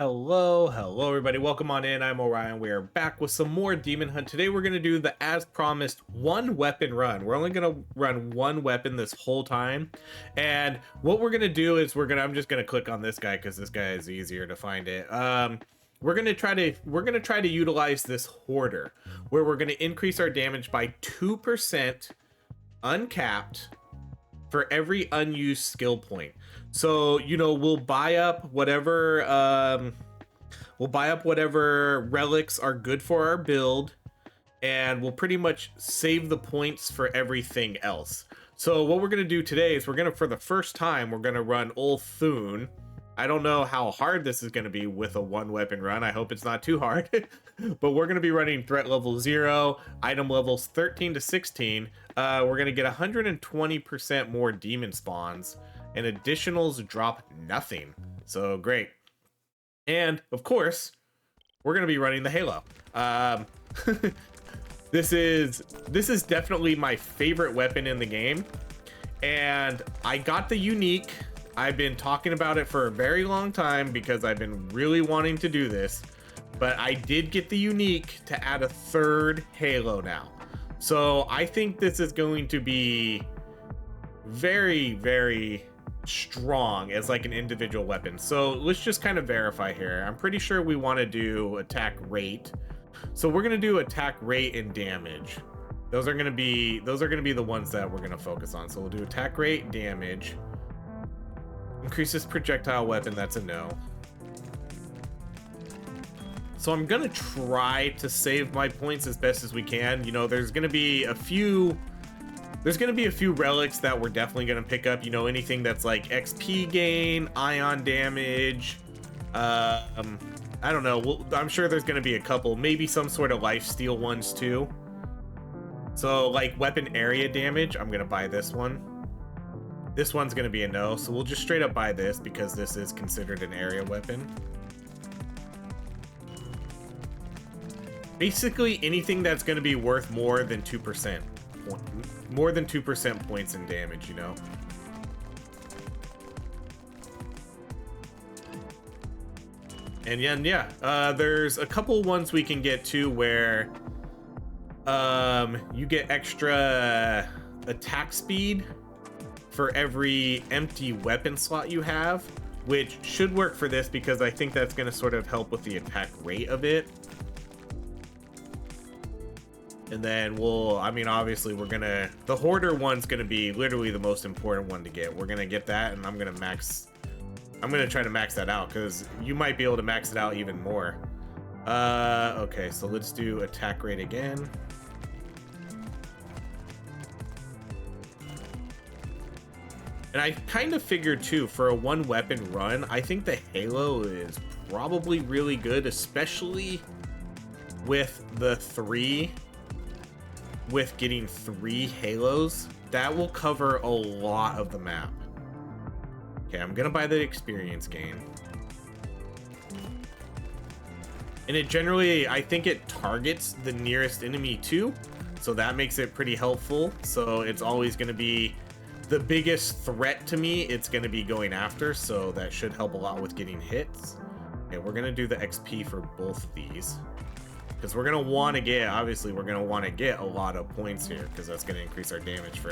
Hello everybody. Welcome on in. I'm Orion. We are back with some more Demon Hunt. Today we're going to do the as promised one weapon run. We're only going to run one weapon this whole time. And what we're going to do is I'm just going to click on this guy cuz this guy is easier to find it. We're going to try to utilize this hoarder where we're going to increase our damage by 2% uncapped for every unused skill point. So, we'll buy up whatever relics are good for our build, and we'll pretty much save the points for everything else. So what we're gonna do today is for the first time, we're gonna run Old Thune. I don't know how hard this is gonna be with a one weapon run. I hope it's not too hard, but we're gonna be running threat level 0, item levels 13 to 16. We're gonna get 120% more demon spawns, and additionals drop nothing. So great. And of course, we're gonna be running the Halo. This is definitely my favorite weapon in the game, and I got the unique. I've been talking about it for a very long time because I've been really wanting to do this, but I did get the unique to add a third Halo now. So I think this is going to be very, very strong as like an individual weapon. So let's just kind of verify here. I'm pretty sure we want to do attack rate. So we're going to do attack rate and damage. Those are going to be the ones that we're going to focus on. So we'll do attack rate, damage. Increases projectile weapon, that's a no. So I'm gonna try to save my points as best as we can. You know, there's gonna be a few relics that we're definitely gonna pick up. You know, anything that's like XP gain, ion damage. I don't know. I'm sure there's gonna be a couple, maybe some sort of lifesteal ones too. So like weapon area damage, I'm gonna buy this one. This one's gonna be a no, so we'll just straight up buy this because this is considered an area weapon. Basically anything that's gonna be worth more than 2%. More than 2% points in damage, you know? And yeah, there's a couple ones we can get to where you get extra attack speed for every empty weapon slot you have, which should work for this because I think that's going to sort of help with the attack rate of it. And then obviously the hoarder one's going to be literally the most important one to get. We're going to get that, and I'm going to try to max that out because you might be able to max it out even more. Okay, so let's do attack rate again. And I kind of figured too, for a one weapon run, I think the Halo is probably really good, especially with getting 3 Halos. That will cover a lot of the map. Okay, I'm gonna buy the experience gain. And it generally, I think it targets the nearest enemy too, so that makes it pretty helpful. So it's always gonna be the biggest threat to me, it's going to be going after, so that should help a lot with getting hits. Okay, we're going to do the XP for both of these because we're going to want to get, obviously we're going to want to get a lot of points here because that's going to increase our damage for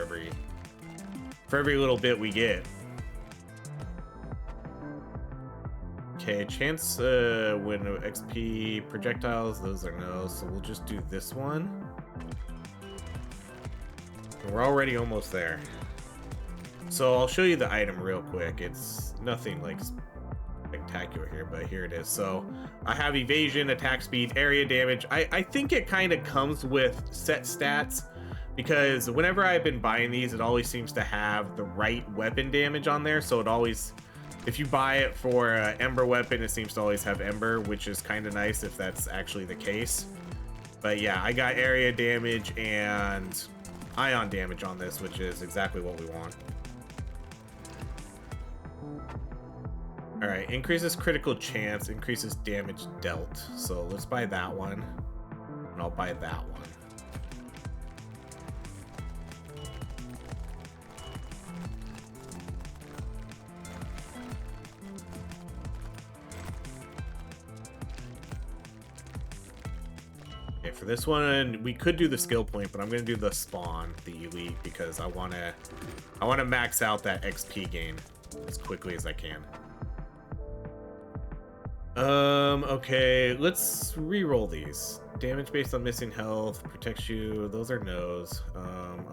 every little bit we get. Okay, chance when XP projectiles, those are no, so we'll just do this one. We're already almost there. So I'll show you the item real quick. It's nothing like spectacular here, but here it is. So I have evasion, attack speed, area damage. I think it kind of comes with set stats because whenever I've been buying these, it always seems to have the right weapon damage on there. So it always, if you buy it for an Ember weapon, it seems to always have Ember, which is kind of nice if that's actually the case. But yeah, I got area damage and ion damage on this, which is exactly what we want. All right, increases critical chance, increases damage dealt. So let's buy that one, and I'll buy that one. Okay, for this one, we could do the skill point, but I'm gonna do the spawn, the elite, because I wanna max out that XP gain as quickly as I can. Okay, let's re-roll these. Damage based on missing health, protects you, those are no's.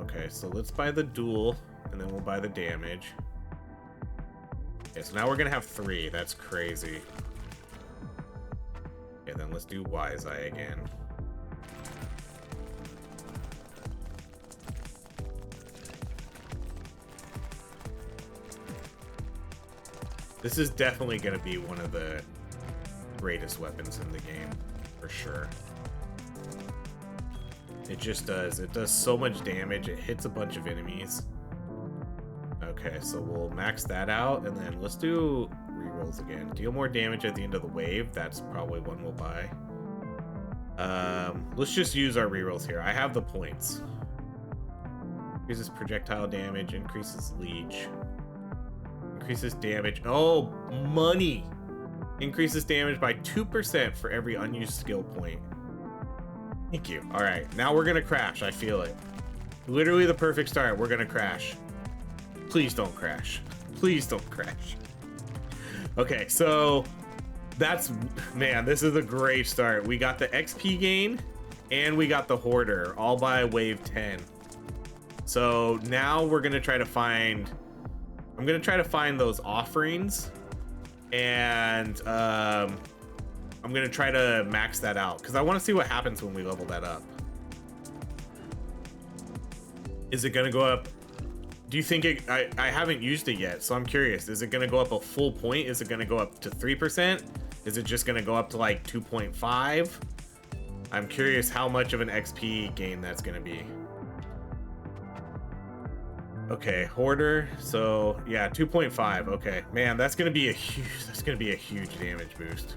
Okay, so let's buy the duel, and then we'll buy the damage. Okay, so now we're gonna have 3, that's crazy. Okay, then let's do Wise Eye again. This is definitely gonna be one of the greatest weapons in the game, for sure. It just does. It does so much damage. It hits a bunch of enemies. Okay, so we'll max that out, and then let's do rerolls again. Deal more damage at the end of the wave. That's probably one we'll buy. Let's just use our rerolls here. I have the points. Increases projectile damage, increases leech. Increases damage. Oh, money! Increases damage by 2% for every unused skill point. Thank you. All right, now we're gonna crash. I feel it. Literally the perfect start. We're gonna crash. Please don't crash. Please don't crash. Okay, so that's, man, this is a great start. We got the XP gain and we got the hoarder all by wave 10. So now we're gonna try to find, I'm gonna try to find those offerings, and I'm gonna try to max that out because I want to see what happens when we level that up. Is it gonna go up? Do you think it, I haven't used it yet, so I'm curious. Is it gonna go up a full point? Is it gonna go up to 3%? Is it just gonna go up to like 2.5? I'm curious how much of an XP gain that's gonna be. Okay, hoarder. So yeah, 2.5. Okay, man, that's gonna be a huge damage boost.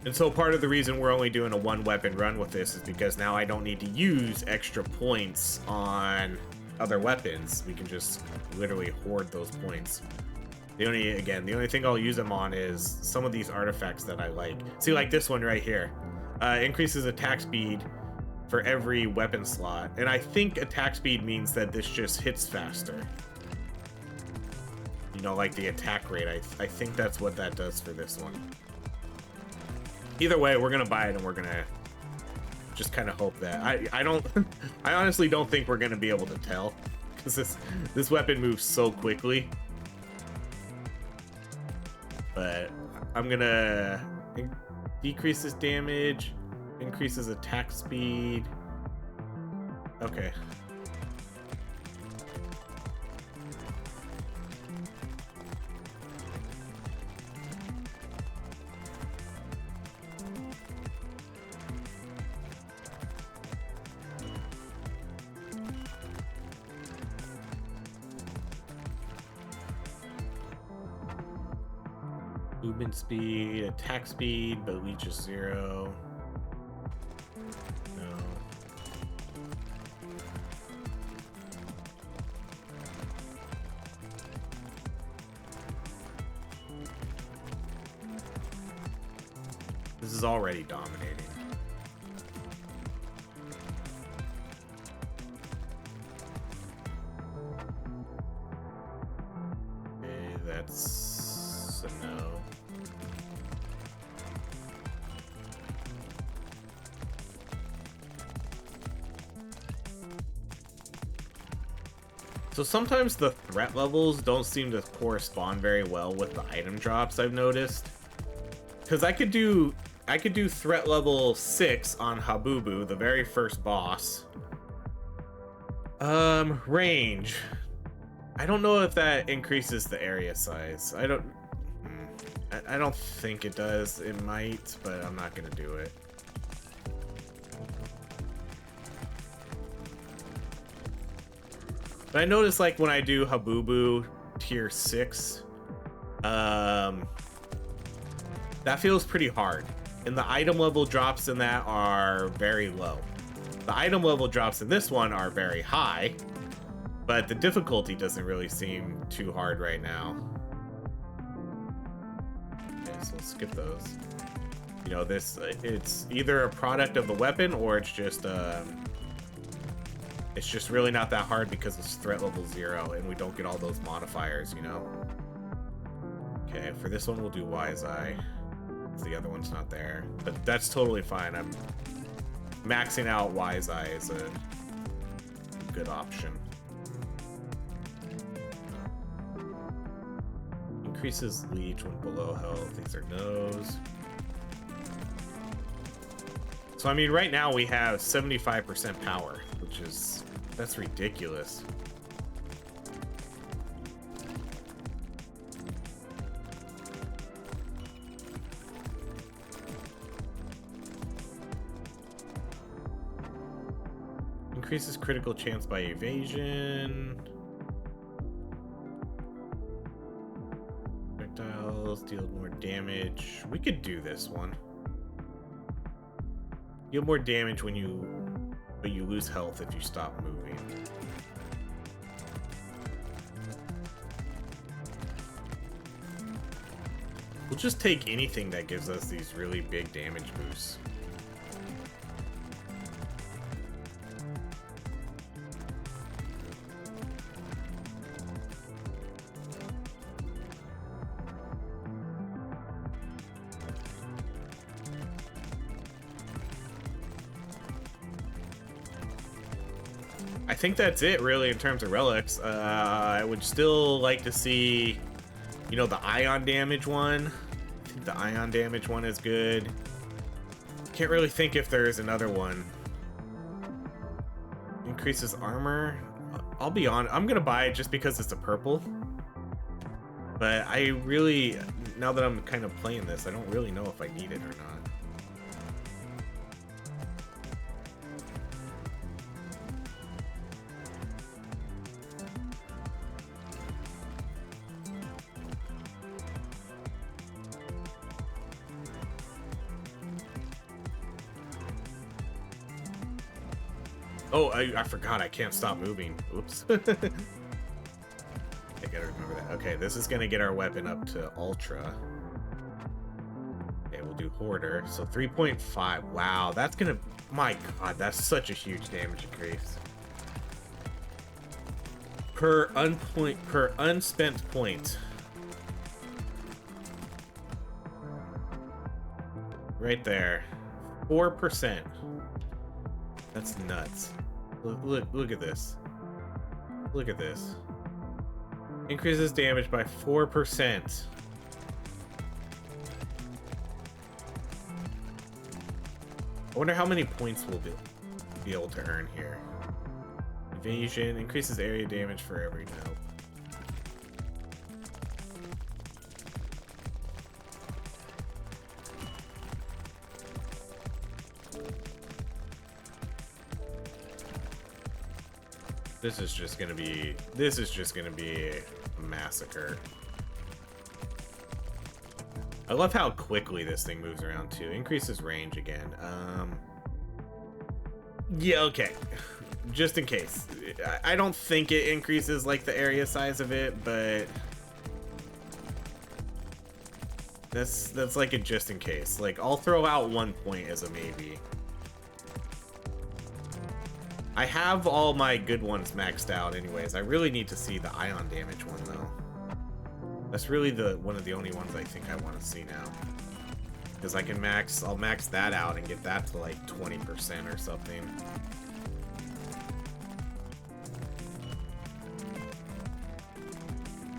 And so part of the reason we're only doing a 1-weapon run with this is because now I don't need to use extra points on other weapons. We can just literally hoard those points. The only thing I'll use them on is some of these artifacts that I like. See, like this one right here. Increases attack speed for every weapon slot. And I think attack speed means that this just hits faster. You know, like the attack rate. I think that's what that does for this one. Either way, we're gonna buy it, and we're gonna just kind of hope that I don't I honestly don't think we're gonna be able to tell, because this weapon moves so quickly. But I'm gonna decreases damage, increases attack speed. Okay. Movement speed, attack speed, but leech is 0. No. This is already dominating. Okay, that's a no. So sometimes the threat levels don't seem to correspond very well with the item drops, I've noticed. Because I could do threat level 6 on Habubu, the very first boss. Range. I don't know if that increases the area size. I don't think it does. It might, but I'm not gonna do it. But I notice, like, when I do Habubu tier 6, that feels pretty hard. And the item level drops in that are very low. The item level drops in this one are very high, but the difficulty doesn't really seem too hard right now. Okay. so let's skip those. You know, this it's either a product of the weapon or it's just really not that hard because it's threat level 0 and we don't get all those modifiers, you know. Okay, for this one we'll do Wise Eye. The other one's not there, but that's totally fine. I'm maxing out Wise Eye is a good option. Increases leech when below health. These are no's. So I mean, right now we have 75% power, which is, that's ridiculous. Increases critical chance by evasion. Projectiles deal more damage. We could do this one. Deal more damage when you lose health if you stop moving. We'll just take anything that gives us these really big damage boosts. I think that's it really in terms of relics. I would still like to see, you know, the ion damage one. I think the ion damage one is good. Can't really think if there's another one. Increases armor. I'll be honest, I'm gonna buy it just because it's a purple. But I really, now that I'm kind of playing this, I don't really know if I need it or not. Oh, I forgot I can't stop moving. Oops. I gotta remember that. Okay, this is gonna get our weapon up to Ultra. Okay, we'll do Hoarder. So 3.5. Wow, that's gonna... My god, that's such a huge damage increase. Per unspent point. Right there. 4%. That's nuts. Look at this. Look at this. Increases damage by 4%. I wonder how many points we'll be able to earn here. Evasion increases area damage for every note. This is just gonna be a massacre. I love how quickly this thing moves around too. Increases range again. Yeah, okay. Just in case. I don't think it increases like the area size of it, but that's like a just in case. Like, I'll throw out 1 point as a maybe. I have all my good ones maxed out anyways. I really need to see the ion damage one though. That's really one of the only ones I think I want to see now. Because I can I'll max that out and get that to like 20% or something.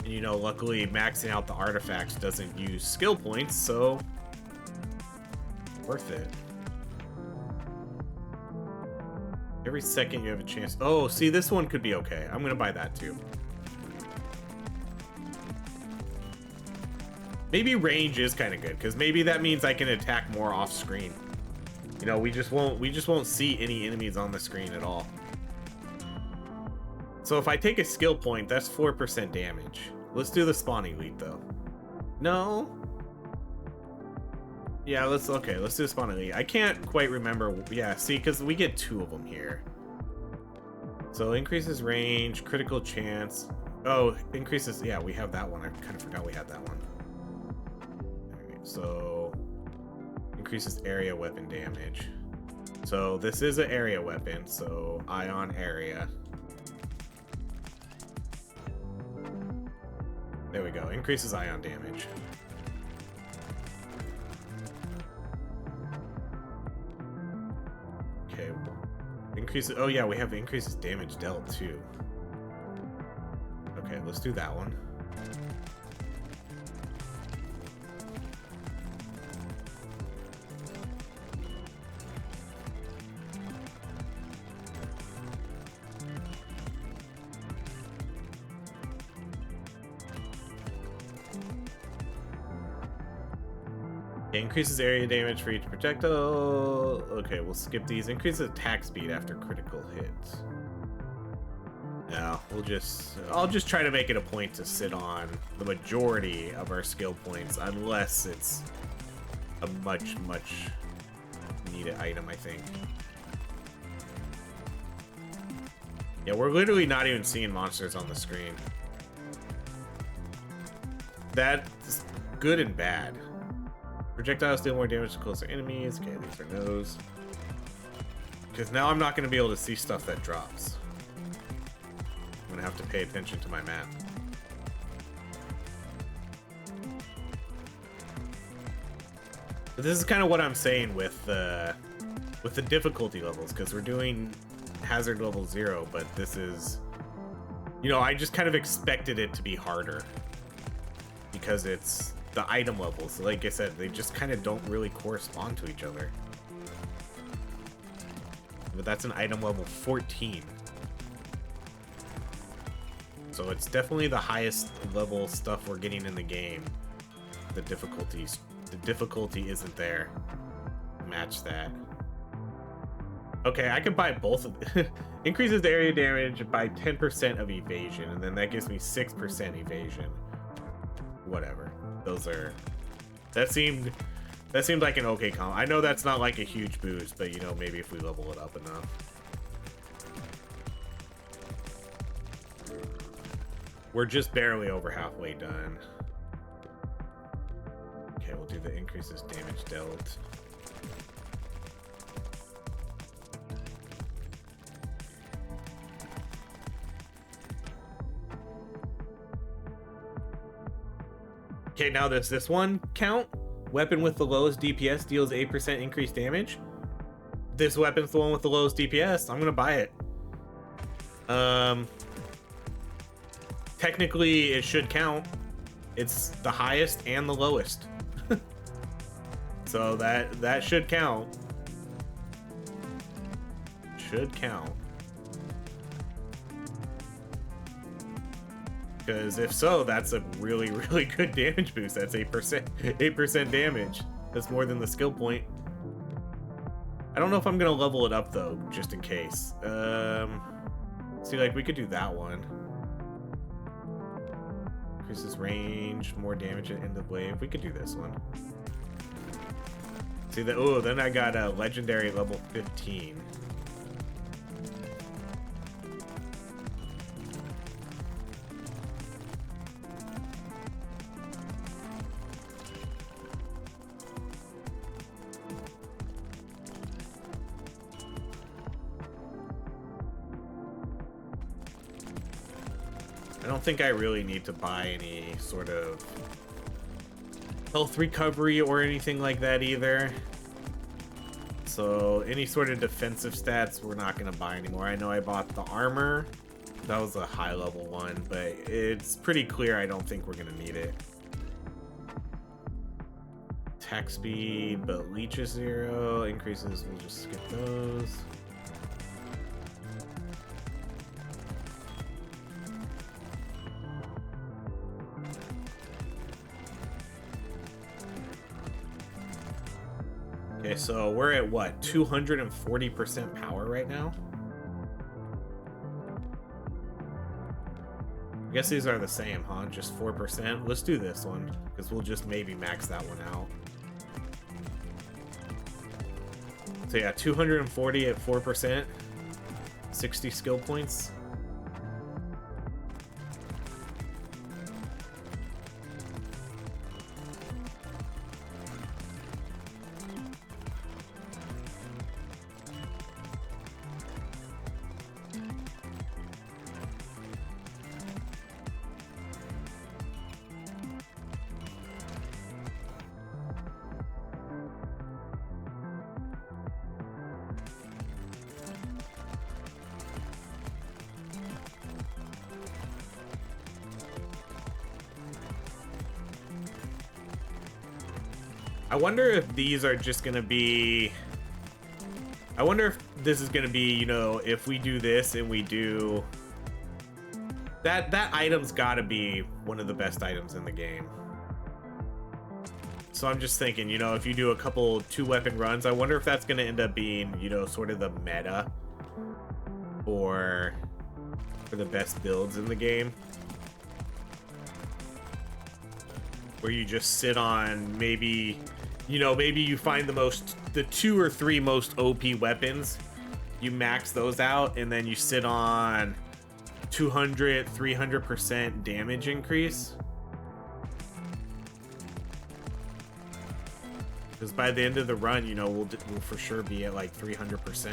And you know, luckily maxing out the artifacts doesn't use skill points, so worth it. Every second you have a chance. Oh, see, this one could be okay. I'm gonna buy that too. Maybe range is kind of good because maybe that means I can attack more off screen. You know, we just won't see any enemies on the screen at all. So if I take a skill point, that's 4% damage. Let's do the spawn elite though. No. Yeah, let's do spawn elite. I can't quite remember. Yeah, see, because we get 2 of them here. So increases range, critical chance. Oh, increases. Yeah, we have that one. I kind of forgot we had that one. All right. So increases area weapon damage. So this is an area weapon, so ion area. There we go. Increases ion damage. Okay. Increases. Oh yeah, we have increases damage dealt too. Okay, let's do that one. Increases area damage for each projectile. Okay, we'll skip these. Increases attack speed after critical hits. No, I'll just try to make it a point to sit on the majority of our skill points, unless it's a much needed item, I think. Yeah, we're literally not even seeing monsters on the screen. That's good and bad. Projectiles deal more damage to closer enemies. Okay, these are those. Because now I'm not going to be able to see stuff that drops. I'm going to have to pay attention to my map. But this is kind of what I'm saying with the difficulty levels, because we're doing hazard level 0, but this is, you know, I just kind of expected it to be harder because it's the item levels. Like I said, they just kind of don't really correspond to each other. But that's an item level 14. So it's definitely the highest level stuff we're getting in the game. The difficulty isn't there. Match that. Okay, I could buy both of them. Increases the area damage by 10% of evasion, and then that gives me 6% evasion. Whatever. Those are... That seemed like an okay combo. I know that's not like a huge boost, but you know, maybe if we level it up enough. We're just barely over halfway done. Okay, we'll do the increases damage dealt. Okay, now does this one count? Weapon with the lowest DPS deals 8% increased damage. This weapon's the one with the lowest DPS. I'm gonna buy it. Technically, it should count. It's the highest and the lowest. So that should count. Should count. Because if so, that's a really good damage boost. That's 8% damage. That's more than the skill point. I don't know if I'm gonna level it up though, just in case. See, like we could do that one. Increases range, more damage at end of wave. We could do this one. See that? Oh, then I got a legendary level 15. I don't think I really need to buy any sort of health recovery or anything like that either. So any sort of defensive stats we're not going to buy anymore. I know I bought the armor. That was a high level one, but it's pretty clear I don't think we're going to need it. Attack speed, but leech is 0. Increases, we'll just skip those. Okay, so we're at what, 240% power right now? I guess these are the same, huh? Just 4%. Let's do this one, because we'll just maybe max that one out. So yeah, 240 at 4%. 60 skill points. I wonder if these are just gonna be... I wonder if this is gonna be, you know, if we do this and we do... That item's gotta be one of the best items in the game. So I'm just thinking, you know, if you do a couple 2-weapon runs, I wonder if that's gonna end up being, you know, sort of the meta for the best builds in the game. Where you just sit on maybe, you know, maybe you find the 2 or 3 most OP weapons, you max those out, and then you sit on 200, 300% damage increase. Because by the end of the run, you know, we'll for sure be at like 300%.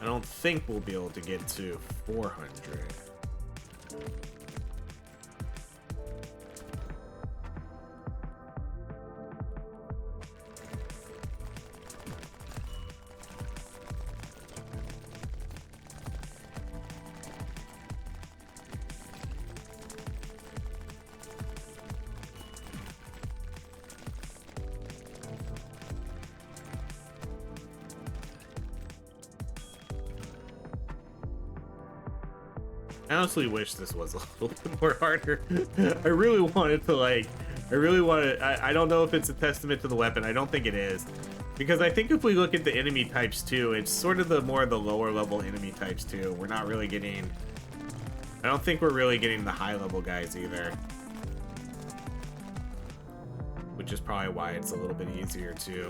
I don't think we'll be able to get to 400. I honestly wish this was a little bit more harder. I really wanted to, like, I don't know if it's a testament to the weapon. I don't think it is. Because I think if we look at the enemy types too, it's sort of the lower level enemy types too. We're not really getting, I don't think we're really getting the high level guys either. Which is probably why it's a little bit easier too.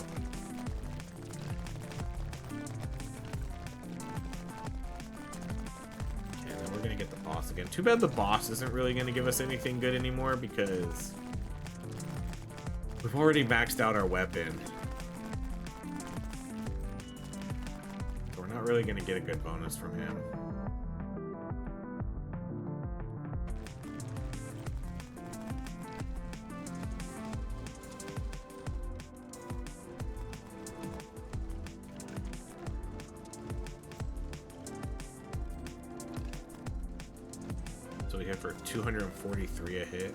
We're gonna get the boss again. Too bad the boss isn't really gonna give us anything good anymore because we've already maxed out our weapon. So we're not really gonna get a good bonus from him. So we hit for 243 a hit.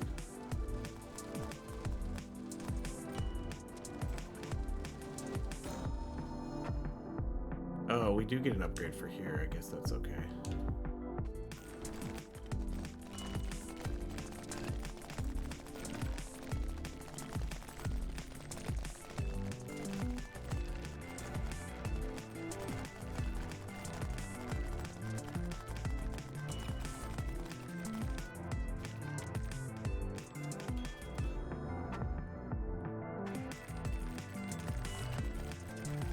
Oh, we do get an upgrade for here. I guess that's okay.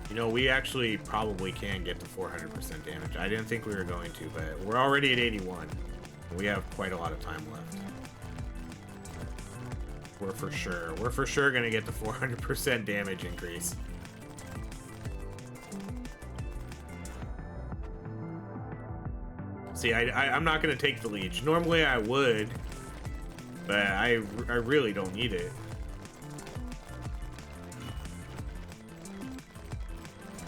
You know, we actually probably can get to 400% damage. I didn't think we were going to, but we're already at 81. We have quite a lot of time left. We're for sure gonna get to 400% damage increase. See, I'm not gonna take the leech. Normally I would, but I really don't need it.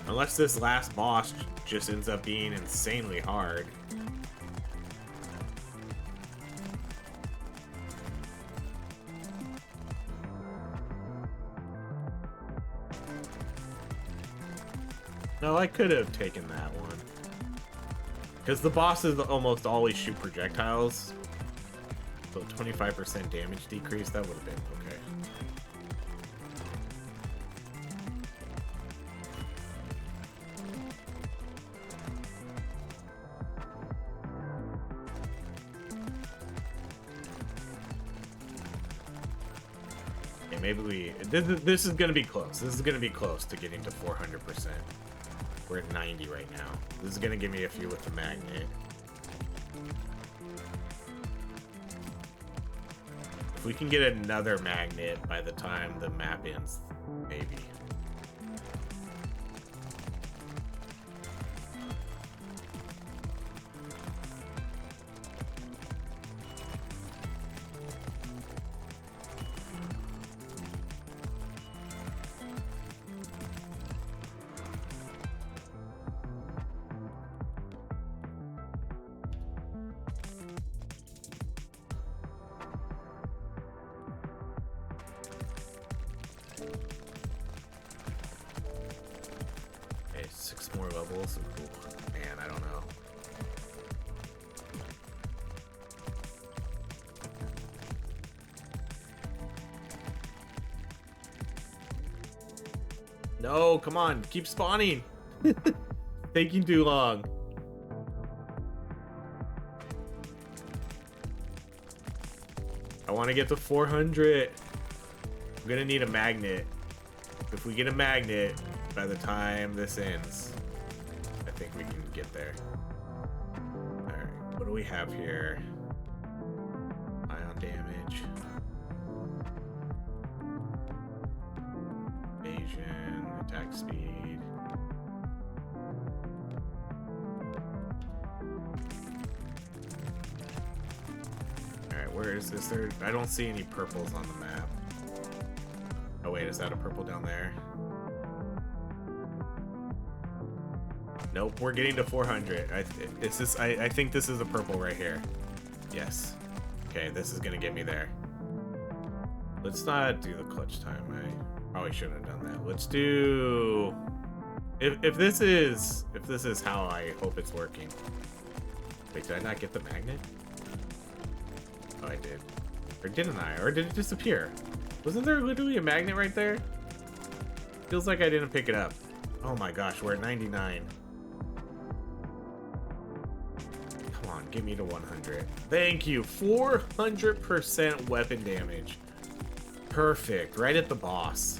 Unless this last boss just ends up being insanely hard. No, I could have taken that one. Because the bosses almost always shoot projectiles. So 25% damage decrease, that would have been okay. Maybe this is gonna be close. This is gonna be close to getting to 400%. We're at 90 right now. This is gonna give me a few with the magnet. If we can get another magnet by the time the map ends, maybe. levels. Ooh, man, I don't know. No, come on, keep spawning. Taking too long. I want to get to 400. I'm gonna need a magnet. If we get a magnet by the time this ends, I think we can get there. Alright, what do we have here? Ion damage. Evasion, attack speed. Alright, where is this? I don't see any purples on the map. Oh wait, is that a purple down there? Nope, we're getting to 400. I think this is a purple right here. Yes. Okay, this is gonna get me there. Let's not do the clutch time. I probably shouldn't have done that. Let's do. If this is how I hope it's working. Wait, did I not get the magnet? Oh, I did. Or didn't I? Or did it disappear? Wasn't there literally a magnet right there? Feels like I didn't pick it up. Oh my gosh, we're at 99. Come on, get me to 100. Thank you. 400% weapon damage. Perfect. Right at the boss.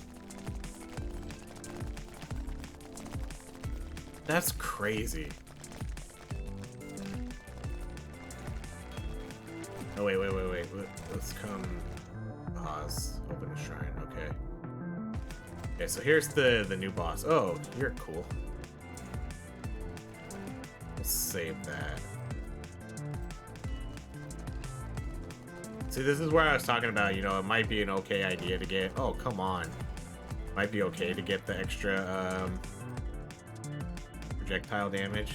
That's crazy. Oh, wait. Let's come... Pause. Open a shrine. Okay. Okay, so here's the new boss. Oh, you're cool. We'll save that. See, this is where I was talking about, you know, it might be an okay idea to get... Oh, come on. Might be okay to get the extra projectile damage.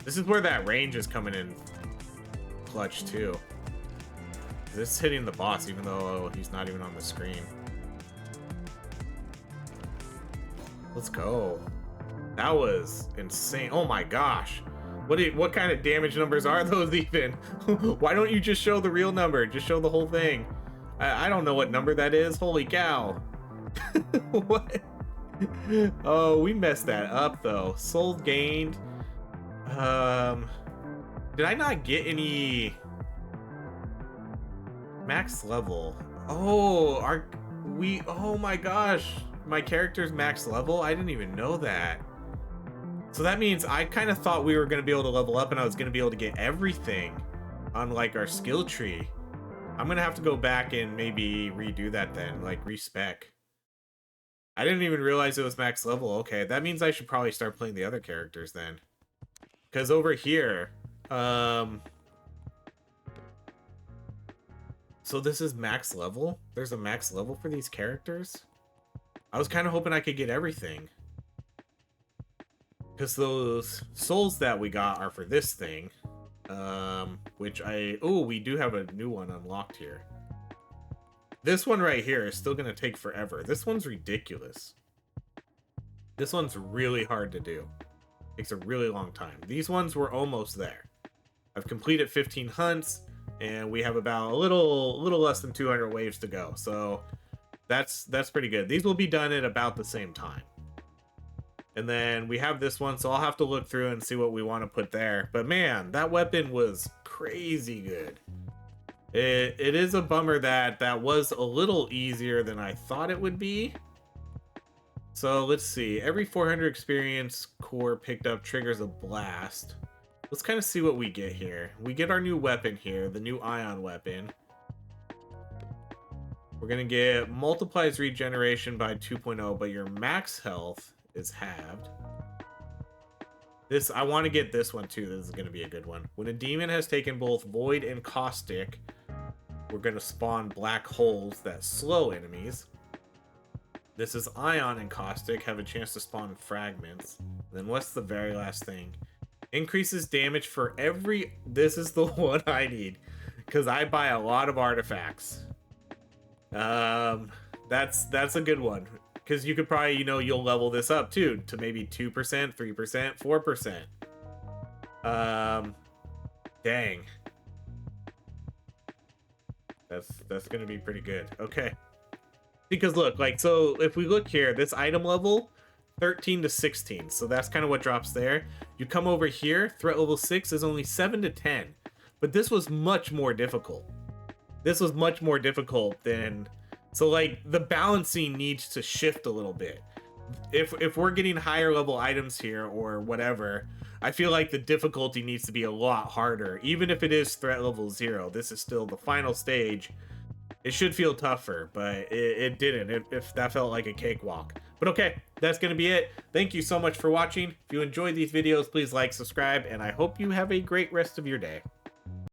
This is where that range is coming in clutch, too. This is hitting the boss, even though he's not even on the screen. Let's go. That was insane. Oh my gosh. What kind of damage numbers are those even? Why don't you just show the real number? Just show the whole thing. I don't know what number that is. Holy cow. What? Oh, we messed that up though. Souls gained. Did I not get any... Max level. Oh, oh my gosh. My character's max level? I didn't even know that. So that means I kind of thought we were going to be able to level up and I was going to be able to get everything on like our skill tree. I'm going to have to go back and maybe redo that then, like respec. I didn't even realize it was max level. Okay, that means I should probably start playing the other characters then. Because over here, so this is max level? There's a max level for these characters? I was kind of hoping I could get everything. Because those souls that we got are for this thing. Which oh, we do have a new one unlocked here. This one right here is still going to take forever. This one's ridiculous. This one's really hard to do. Takes a really long time. These ones were almost there. I've completed 15 hunts. And we have about a little less than 200 waves to go. So that's pretty good. These will be done at about the same time. And then we have this one, so I'll have to look through and see what we want to put there. But man, that weapon was crazy good. It is a bummer that was a little easier than I thought it would be. So let's see. Every 400 experience core picked up triggers a blast. Let's kind of see what we get here. We get our new weapon here, the new ion weapon. We're going to get multiplies regeneration by 2.0, but your max health is halved. This, I want to get this one too. This is going to be a good one. When a demon has taken both void and caustic, we're going to spawn black holes that slow enemies. This is ion and caustic, have a chance to spawn fragments. Then what's the very last thing? Increases damage for every... This is the one I need, because I buy a lot of artifacts. That's a good one, because you could probably, you know, you'll level this up too to maybe 2%, 3%, 4%. Dang. That's gonna be pretty good. Okay. Because look, like, so if we look here, this item level, 13 to 16. So that's kind of what drops there. You come over here, threat level 6 is only 7 to 10. But this was much more difficult. This was much more difficult than... So, like, the balancing needs to shift a little bit. If we're getting higher level items here or whatever, I feel like the difficulty needs to be a lot harder. Even if it is threat level 0, this is still the final stage. It should feel tougher, but it didn't. If that felt like a cakewalk. But okay, that's going to be it. Thank you so much for watching. If you enjoyed these videos, please like, subscribe, and I hope you have a great rest of your day.